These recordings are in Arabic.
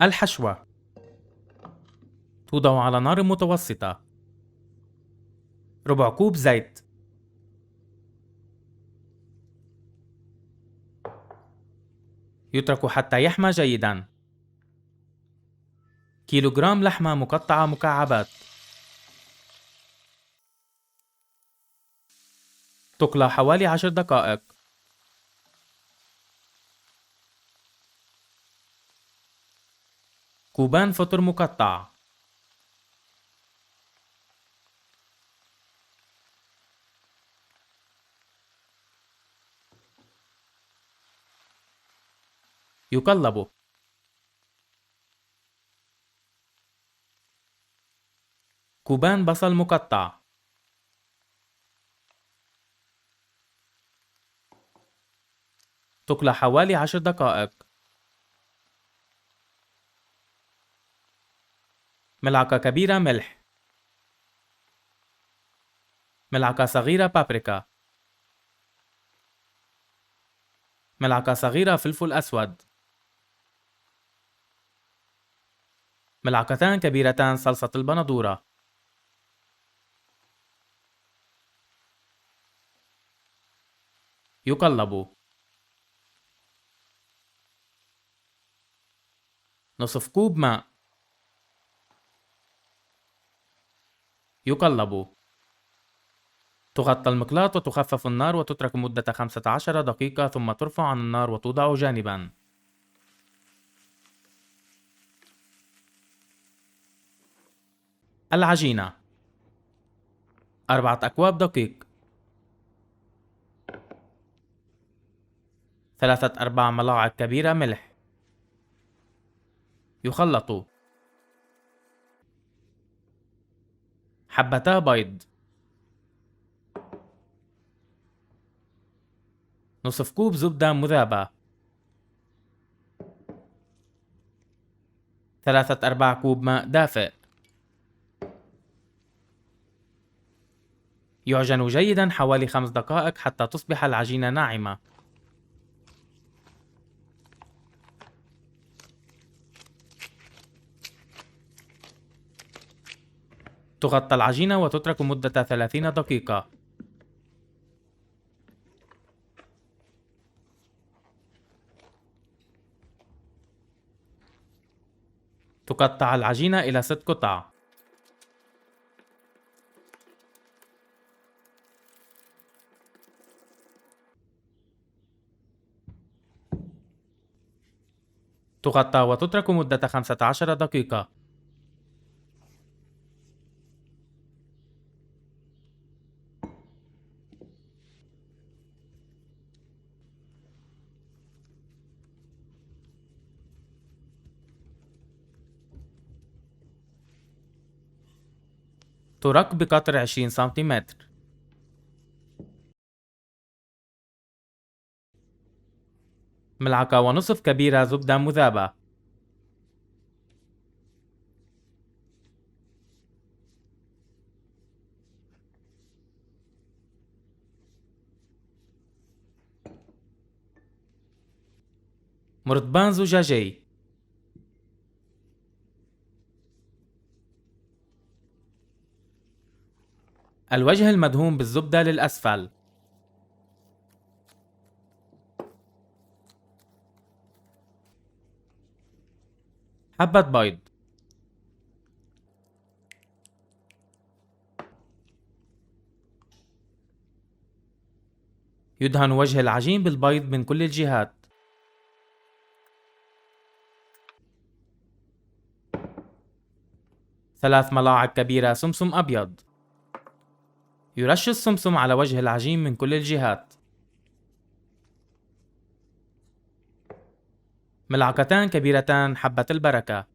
الحشوة توضع على نار متوسطة. ربع كوب زيت. يترك حتى يحمى جيدا. كيلوغرام لحمة مقطعة مكعبات. تقلى حوالي 10 دقائق. كوبان فطر مقطع. يقلب. كوبان بصل مقطع. تقلى حوالي 10 دقائق. ملعقة كبيرة ملح. ملعقة صغيرة بابريكا. ملعقة صغيرة فلفل أسود. ملعقتان كبيرتان صلصة البندورة. يقلب. نصف كوب ماء. يقلب. تغطى المقلاة وتخفف النار وتترك مدة 15 دقيقة ثم ترفع عن النار وتوضع جانبا. العجينة: 4 أكواب دقيق. 3/4 ملاعق كبيرة ملح. يخلط. حبتا بيض. نصف كوب زبدة مذابة. 3/4 كوب ماء دافئ. يعجن جيدا حوالي 5 دقائق حتى تصبح العجينة ناعمة. تغطى العجينة وتترك مدة 30 دقيقة. تقطع العجينة إلى 6 قطع. تغطى وتترك مدة 15 دقيقة. ترك بقطر 20 سنتيمتر. ملعقة ونصف كبيرة زبدة مذابة. مرطبان زجاجي. الوجه المدهون بالزبدة للأسفل. حبة بيض. يدهن وجه العجين بالبيض من كل الجهات. 3 ملاعق كبيرة سمسم أبيض. يرش السمسم على وجه العجين من كل الجهات. ملعقتان كبيرتان حبة البركة.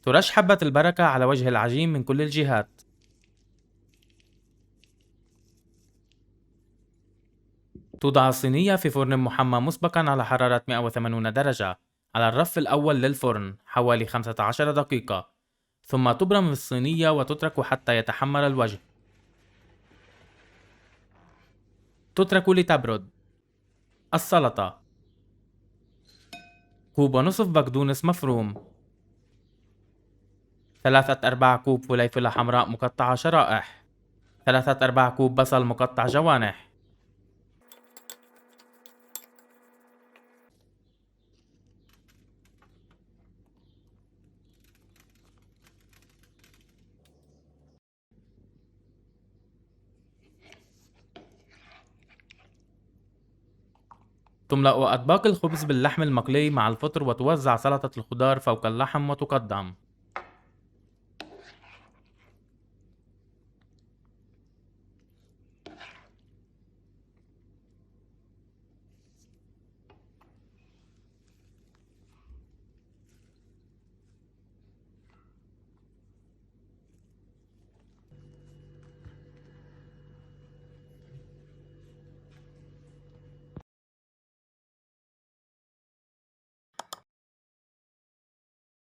ترش حبة البركة على وجه العجين من كل الجهات. توضع الصينية في فرن محمى مسبقا على حرارة 180 درجة على الرف الأول للفرن حوالي 15 دقيقة، ثم تبرم الصينية وتترك حتى يتحمر الوجه. تترك لتبرد. السلطة: كوب ونصف بقدونس مفروم، 3/4 كوب فليفلة حمراء مقطعة شرائح، 3/4 كوب بصل مقطع جوانح. تملأ أطباق الخبز باللحم المقلي مع الفطر وتوزع سلطة الخضار فوق اللحم وتقدم.